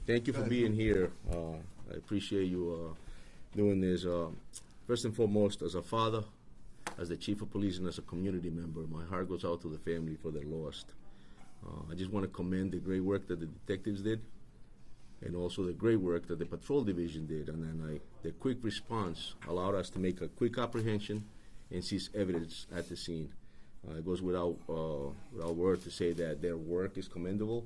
Thank you for being here. I appreciate you doing this. First and foremost, as a father, as the chief of police, and as a community member, my heart goes out to the family for their lost. I just want to commend the great work that the detectives did, and also the great work that the patrol division did. And then the quick response allowed us to make a quick apprehension and seize evidence at the scene. It goes without word to say that their work is commendable.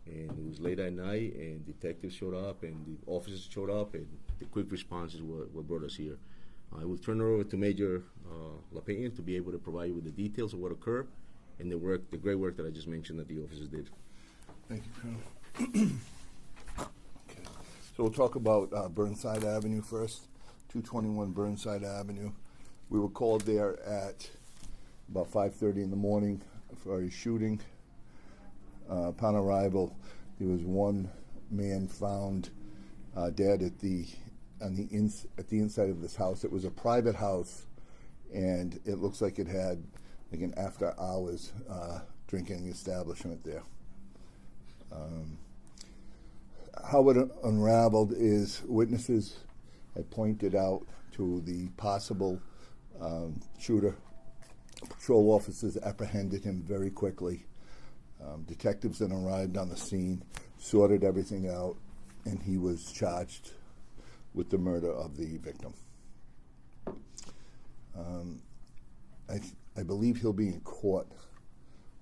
And it was late at night, and detectives showed up, and the officers showed up, and the quick response is what brought us here. I will turn it over to Major LaPena to be able to provide you with the details of what occurred and the great work that I just mentioned that the officers did. Thank you, Colonel. Okay. So we'll talk about Burnside Avenue first, 221 Burnside Avenue. We were called there at about 5:30 in the morning for a shooting. Upon arrival, there was one man found dead at the inside of this house. It was a private house, and it looks like it had like an after-hours drinking establishment there. How it unraveled is witnesses had pointed out to the possible shooter. Patrol officers apprehended him very quickly. Detectives then arrived on the scene, sorted everything out, and he was charged with the murder of the victim. I believe he'll be in court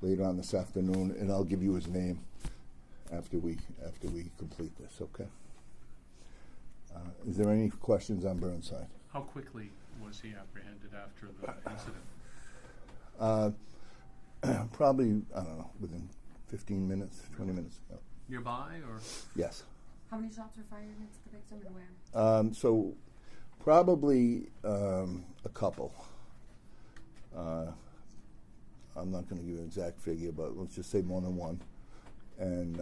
later on this afternoon, and I'll give you his name after we complete this. Okay. Is there any questions on Burnside? How quickly was he apprehended after the incident? Probably, I don't know, within 15 minutes, 20 minutes. No. Nearby, or? Yes. How many shots were fired against the victim and where? So probably a couple. I'm not going to give you an exact figure, but let's just say more than one. And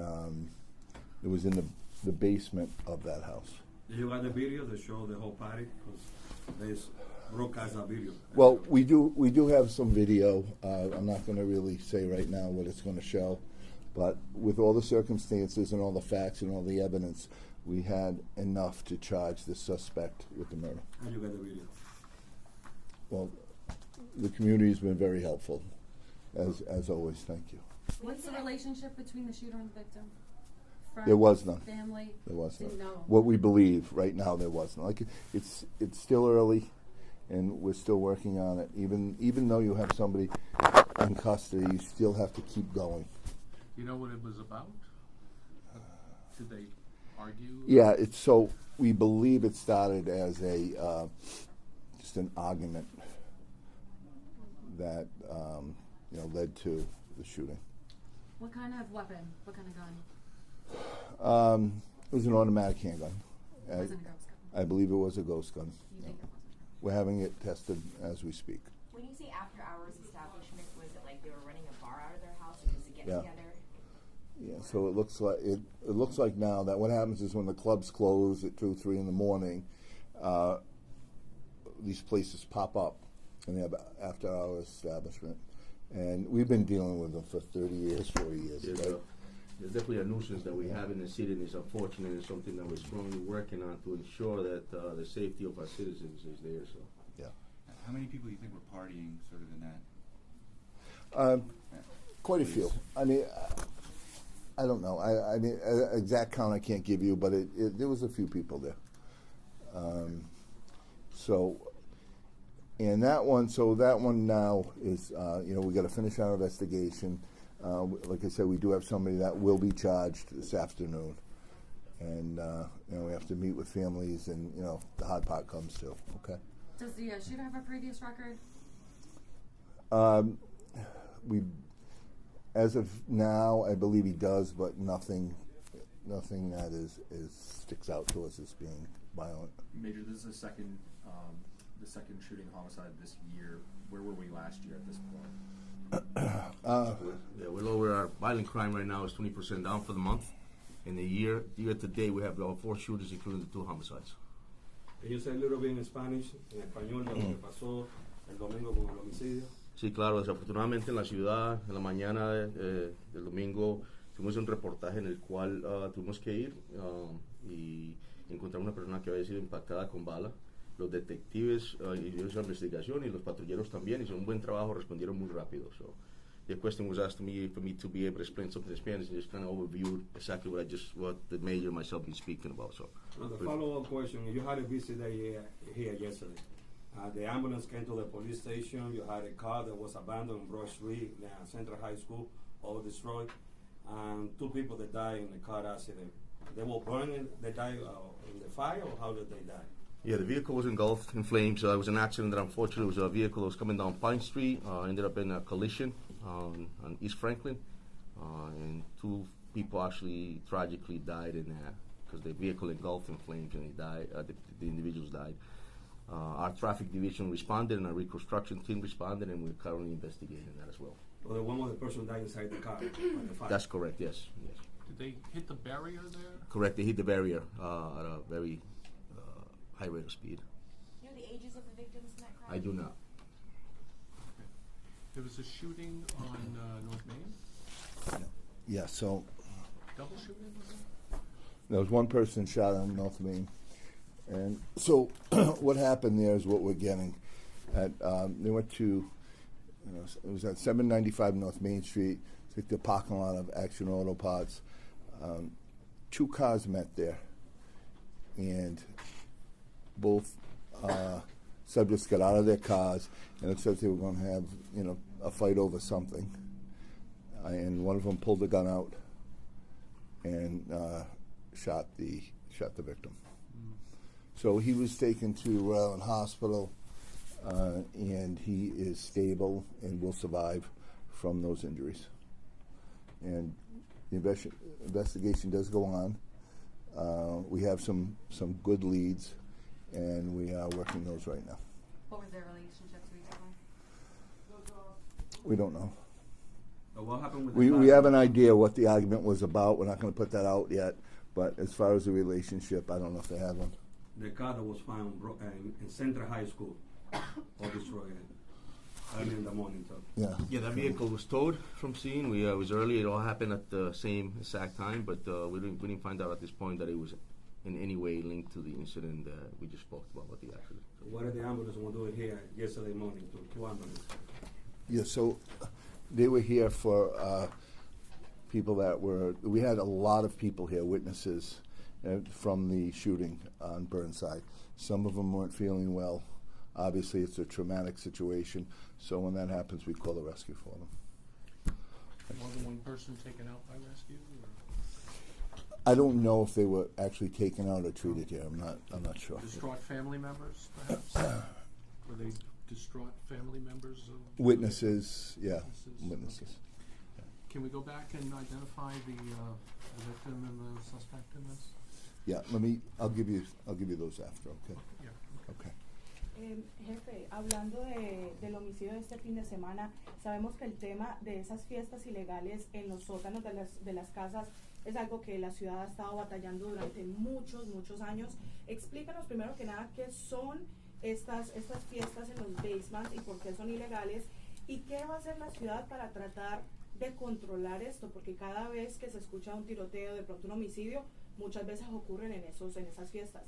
it was in the basement of that house. Did you got the video that show the whole party? Because there's broadcast that video. Well, we do have some video. I'm not going to really say right now what it's going to show, but with all the circumstances and all the facts and all the evidence, we had enough to charge the suspect with the murder. How you got the video? Well, the community has been very helpful, as always. Thank you. What's the relationship between the shooter and the victim? Friends, There was none. Family? There was none. Didn't know. What we believe right now, there was none. Like it's still early, and we're still working on it. Even though you have somebody in custody, you still have to keep going. You know what it was about? Did they argue? Yeah, so we believe it started as just an argument that led to the shooting. What kind of weapon? What kind of gun? It was an automatic handgun. It wasn't a ghost gun. I believe it was a ghost gun. You think it wasn't? We're having it tested as we speak. When you say after hours establishment, was it like they were running a bar out of their house, or just a get together? Yeah, so it looks like now that what happens is when the clubs close at 2, 3 in the morning, these places pop up, and they have after-hours establishment. And we've been dealing with them for 30 years, 40 years. Right? There's definitely a nuisance that we have in the city, and it's unfortunate. It's something that we're strongly working on to ensure that the safety of our citizens is there. So, yeah. How many people do you think were partying sort of in that? Quite a few. I mean, I don't know. I mean, exact count I can't give you, but there was a few people there. And that one now is, we got to finish our investigation. Like I said, we do have somebody that will be charged this afternoon. And, we have to meet with families, and, the hard part comes too, okay? Does the shooter have a previous record? As of now, I believe he does, but nothing that is sticks out to us as being violent. Major, this is the second shooting homicide this year. Where were we last year at this point? we're lower. Our violent crime right now is 20% down for the month. In the year to date, we have 4 shooters, including the 2 homicides. Can you say a little bit in Spanish, en español, de lo que pasó el domingo con el homicidio? Sí, claro. Desafortunadamente en la ciudad, en la mañana del domingo, Tuvimos un reportaje en el cual tuvimos que ir y encontrar una persona que había sido impactada con bala. Los detectives hicieron esa investigación y los patrulleros también hicieron un buen trabajo, respondieron muy rápido. So the question was asked to me for me to be able to explain something in Spanish and just kind of overview exactly what the major and myself been speaking about. So The follow-up question, you had a visitor here yesterday. The ambulance came to the police station. You had a car that was abandoned on Broad Street, Central High School, all destroyed. And 2 people that died in the car accident. They were burning, they died in the fire, or how did they die? yeah, the vehicle was engulfed in flames. It was an accident that unfortunately was a vehicle that was coming down Pine Street, ended up in a collision on East Franklin, and 2 people actually tragically died in there because the vehicle engulfed in flames and he died. The individuals died. Our traffic division responded and our reconstruction team responded, and we're currently investigating that as well. Well, the one with the person died inside the car. On the fire. That's correct. Yes. Did they hit the barrier there? Correct. They hit the barrier at a very high rate of speed. You know the ages of the victims in that crime? I do not. There was a shooting on North Main? Yeah, so Double shooting, was it? there was one person shot on North Main. And so what happened there is what we're getting. They went to, it was at 795 North Main Street, it's like the parking lot of Action Auto Parts. 2 cars met there, and both subjects got out of their cars, and it said they were going to have, a fight over something. And one of them pulled the gun out and shot the victim. So he was taken to Rhode Island Hospital, and he is stable and will survive from those injuries. And the investigation does go on. We have some good leads, and we are working those right now. What was their relationships recently? We don't know. But what happened with the We car? have an idea what the argument was about. We're not going to put that out yet. But as far as the relationship, I don't know if they have one. The car that was found in Central High School, all destroyed early in the morning. So. Yeah. Yeah, that vehicle was towed from scene. We was early. It all happened at the same exact time, but we didn't find out at this point that it was in any way linked to the incident that we just spoke about the accident. What did the ambulance want to do here yesterday morning to 2 ambulances? Yeah, so they were here for people that were, we had a lot of people here, witnesses from the shooting on Burnside. Some of them weren't feeling well. Obviously, it's a traumatic situation, so when that happens, we call the rescue for them. More than one person taken out by rescue? Or? I don't know if they were actually taken out or treated here. I'm not sure. Distraught family members, perhaps? Were they distraught family members? Of Witnesses, yeah, witnesses. Okay. Can we go back and identify the victim and the suspect in this? Yeah, I'll give you those after, okay? Yeah. Okay. Jefe, hablando del homicidio de este fin de semana, sabemos que el tema de esas fiestas ilegales en los sótanos de las casas es algo que la ciudad ha estado batallando durante muchos años. Explícanos primero que nada qué son estas fiestas en los basements y por qué son ilegales y qué va a hacer la ciudad para tratar de controlar esto, porque cada vez que se escucha un tiroteo, de pronto un homicidio, muchas veces ocurren en esas fiestas.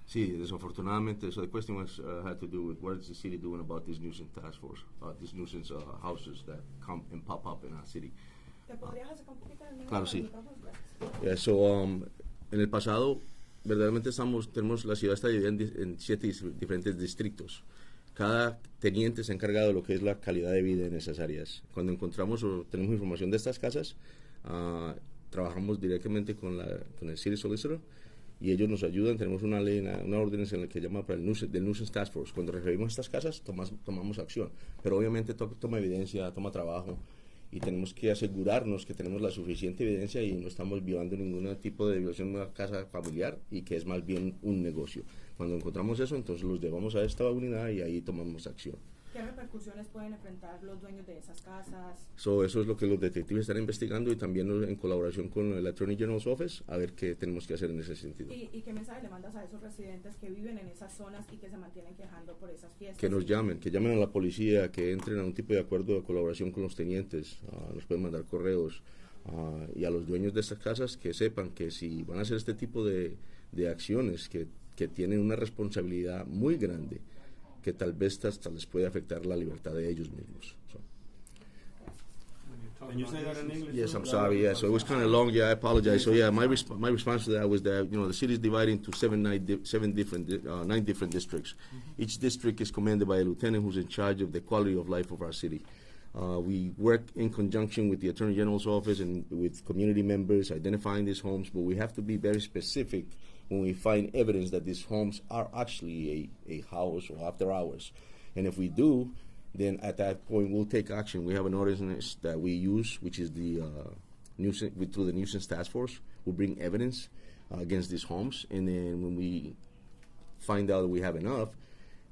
Sí, desafortunadamente. So the question was had to do with what is the city doing about this nuisance task force, these nuisance houses that come and pop up in our city. ¿Te podrías acercar un poquito del micrófono? Claro, sí. Gracias. Yeah, so en el pasado, verdaderamente tenemos la ciudad está dividida en 7 diferentes distritos. Cada teniente se ha encargado de lo que es la calidad de vida en esas áreas. Cuando encontramos o tenemos información de estas casas, trabajamos directamente con el City Solicitor y ellos nos ayudan. Tenemos una ley, una orden en la que llama para del Nuisance Task Force. Cuando referimos estas casas, tomamos acción. Pero obviamente toma evidencia, toma trabajo y tenemos que asegurarnos que tenemos la suficiente evidencia y no estamos violando ningún tipo de violación de una casa familiar y que es más bien un negocio. Cuando encontramos eso, entonces los llevamos a esta unidad y ahí tomamos acción. ¿Qué repercusiones pueden enfrentar los dueños de esas casas? Eso es lo que los detectives están investigando y también en colaboración con el Attorney General's Office a ver qué tenemos que hacer en ese sentido. ¿Y qué mensaje le mandas a esos residentes que viven en esas zonas y que se mantienen quejando por esas fiestas? Que nos llamen, que llamen a la policía, que entren a un tipo de acuerdo de colaboración con los tenientes. Nos pueden mandar correos Y a los dueños de estas casas que sepan que si van a hacer este tipo de acciones que tienen una responsabilidad muy grande, que tal vez hasta les puede afectar la libertad de ellos mismos. So. Can you say that in English? Yes, too? I'm sorry. Yeah, so it was kind of long. Yeah, I apologize. So yeah, my response to that was that the city is divided into 9 different districts. Each district is commanded by a lieutenant who's in charge of the quality of life of our city. We work in conjunction with the Attorney General's office and with community members identifying these homes, but we have to be very specific when we find evidence that these homes are actually a house or after hours. And if we do, then at that point we'll take action. We have an ordinance that we use, which is the through the nuisance task force. We'll bring evidence against these homes, and then when we find out that we have enough,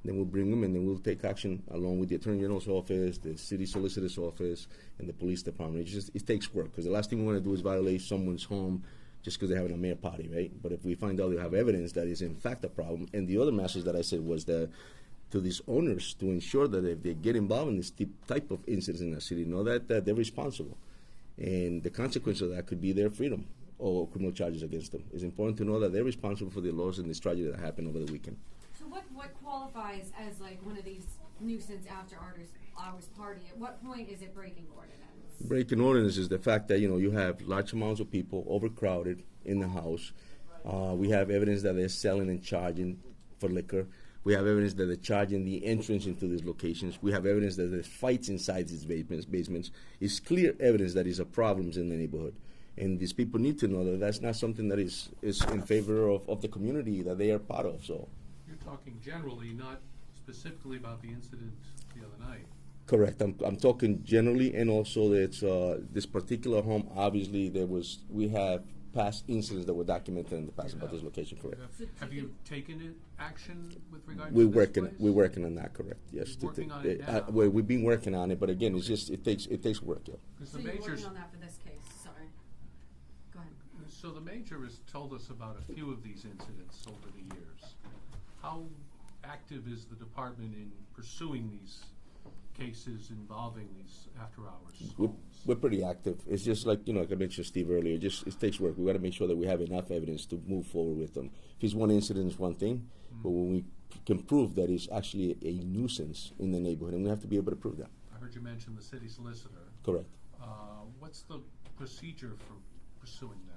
then we'll bring them, and then we'll take action along with the Attorney General's office, the City Solicitor's office, and the police department. It takes work, because the last thing we want to do is violate someone's home just because they're having a mayor party, right? But if we find out they have evidence that is in fact a problem, and the other message that I said was that to these owners to ensure that if they get involved in this type of incidents in the city, know that they're responsible. And the consequence of that could be their freedom or criminal charges against them. It's important to know that they're responsible for the loss and this tragedy that happened over the weekend. So what qualifies as like one of these nuisance after hours party? At what point is it breaking ordinance? Breaking ordinance is the fact that you have large amounts of people overcrowded in the house. We have evidence that they're selling and charging for liquor. We have evidence that they're charging the entrance into these locations. We have evidence that there's fights inside these basements. It's clear evidence that is a problems in the neighborhood. And these people need to know that that's not something that is in favor of the community that they are part of. So You're talking generally, not specifically about the incident the other night. correct. I'm talking generally, and also that this particular home, obviously we have past incidents that were documented in the past about this location, correct? Have you taken action with regard We're to this place? working on that, correct? Yes. You're working on it now? We've been working on it, but again, it's just it takes work. Yeah. 'Cause So the you're major, working on that for this case. Sorry. Go ahead. so the major has told us about a few of these incidents over the years. How active is the department in pursuing these cases involving these after-hours homes? We're pretty active. It's just like like I mentioned Steve earlier. It takes work. We got to make sure that we have enough evidence to move forward with them. If it's one incident, it's one thing, but when we can prove that it's actually a nuisance in the neighborhood, and we have to be able to prove that. I heard you mention the city solicitor. Correct. What's the procedure for pursuing that?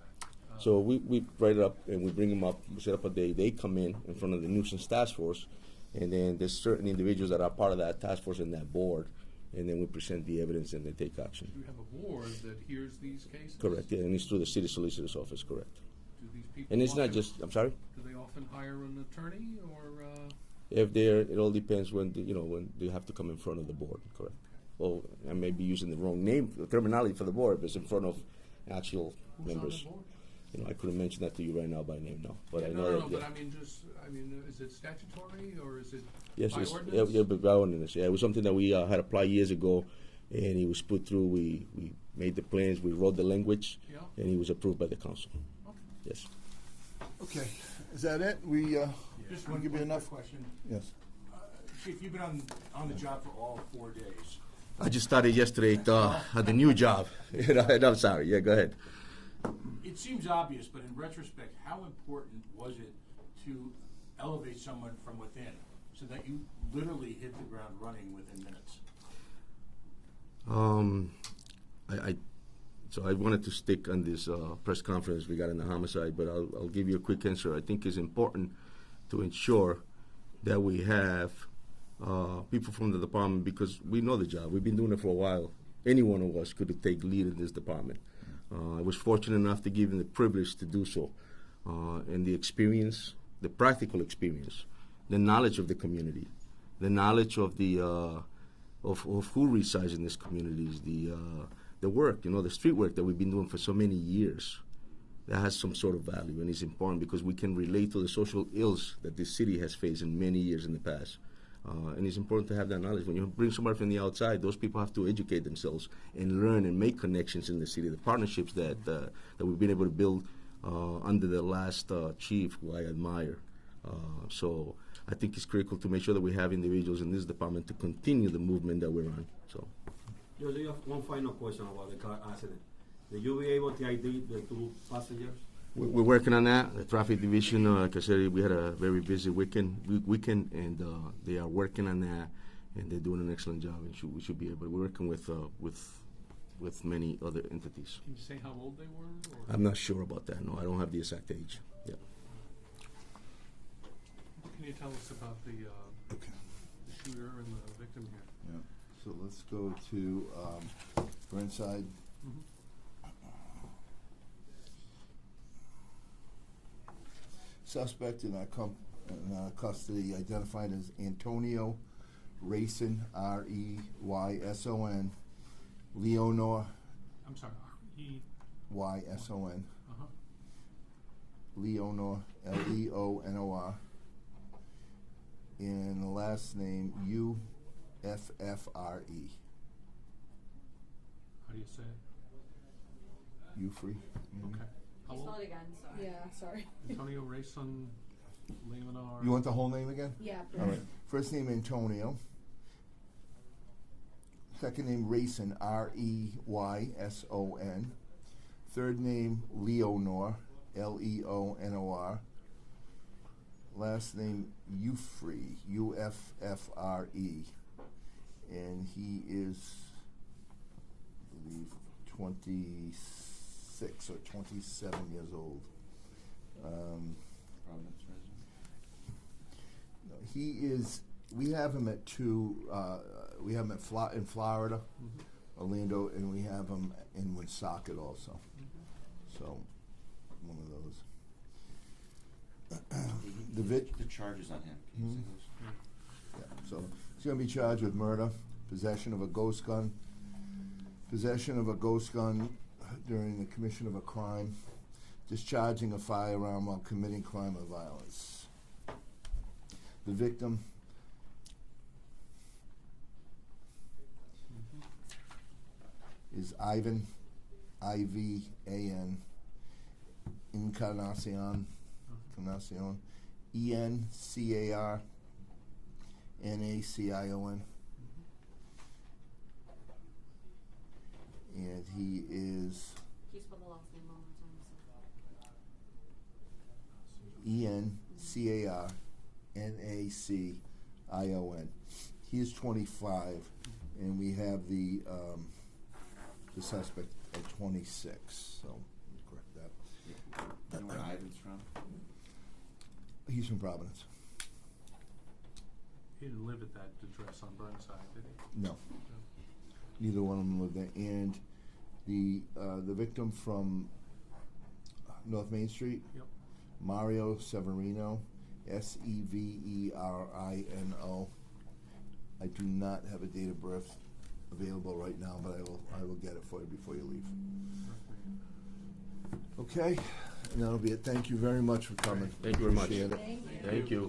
So we write it up and we bring them up. We set up a day. They come in front of the nuisance task force, and then there's certain individuals that are part of that task force and that board, and then we present the evidence and they take action. You have a board that hears these cases? Correct. Yeah, and it's through the city solicitor's office. Correct. Do these people And it's not often- just. I'm sorry. Do they often hire an attorney or? If they're, it all depends when when they have to come in front of the board. Correct. Well, I may be using the wrong terminology for the board, but it's in front of actual Who's members. on the board? I couldn't mention that to you right now by name, no. But Yeah, I know no, that. but yeah. I mean, is it statutory or is it Yes, by it's, ordinance? yeah, by ordinance. Yeah, it was something that we had applied years ago, and it was put through. We made the plans, we wrote the language, Yeah. and it was approved by the council. Okay. Yes. Okay, is that it? We Just wanna one give you quick enough? question. Yes. Chief, you've been on the job for all 4 days. I just started yesterday at the new job. And I'm sorry. Yeah, go ahead. It seems obvious, but in retrospect, how important was it to elevate someone from within so that you literally hit the ground running within minutes? So I wanted to stick on this press conference regarding the homicide, but I'll give you a quick answer. I think it's important to ensure that we have people from the department, because we know the job. We've been doing it for a while. Any one of us could take lead in this department. I was fortunate enough to give him the privilege to do so, and the experience, the practical experience, the knowledge of the community, the knowledge of the of who resides in these communities, the work, the street work that we've been doing for so many years. That has some sort of value, and it's important because we can relate to the social ills that this city has faced in many years in the past. And it's important to have that knowledge. When you bring somebody from the outside, those people have to educate themselves and learn and make connections in the city. The partnerships that we've been able to build under the last chief, who I admire. So I think it's critical to make sure that we have individuals in this department to continue the movement that we're on. So. Just one final question about the car accident. Did you be able to ID the two passengers? We're working on that. The traffic division, like I said, we had a very busy weekend, and they are working on that, and they're doing an excellent job. And we should be able. We're working with many other entities. Can you say how old they were? Or? I'm not sure about that. No, I don't have the exact age. Yeah. What can you tell us about the shooter and the victim here? Yeah. So let's go to Burnside. Mm-hmm. Suspect in our custody identified as Antonio Rayson, R-E-Y-S-O-N, Leonor. I'm sorry, Y-S-O-N, Uh-huh. Leonor, L-E-O-N-O-R, and the last name U-F-F-R-E. How do you say it? Ufrey. Okay. How Spell old? it again, sorry. Yeah, sorry. Antonio Rayson, Leonor. You want the whole name again? Yeah. All right. First name Antonio. Second name Rayson, R-E-Y-S-O-N. Third name Leonor, L-E-O-N-O-R. Last name Ufrey, U-F-F-R-E. And he is, I believe, 26 or 27 years old. Providence resident? He is. We have him at two. We have him at in Florida, Orlando, and we have him in Woonsocket also. So, one of those. The charges on him. Can you say those? Yeah, so he's going to be charged with murder, possession of a ghost gun, possession of a ghost gun during the commission of a crime, discharging a firearm while committing crime of violence. The victim is Ivan, I-V-A-N, Encarnacion, E-N-C-A-R-N-A-C-I-O-N. And he is Can you spell the last name one more time? E-N-C-A-R-N-A-C-I-O-N. He is 25, and we have the suspect at 26. So, correct that. You know where Ivan's from? He's from Providence. He didn't live at that address on Burnside, did he? No. Neither one of them lived there. And the victim from North Main Street, Yep. Mario Severino, S-E-V-E-R-I-N-O. I do not have a date of birth available right now, but I will get it for you before you leave. Okay, and that'll be it. Thank you very much for coming. Thank you very much. Appreciate it. Thank you. Thank you.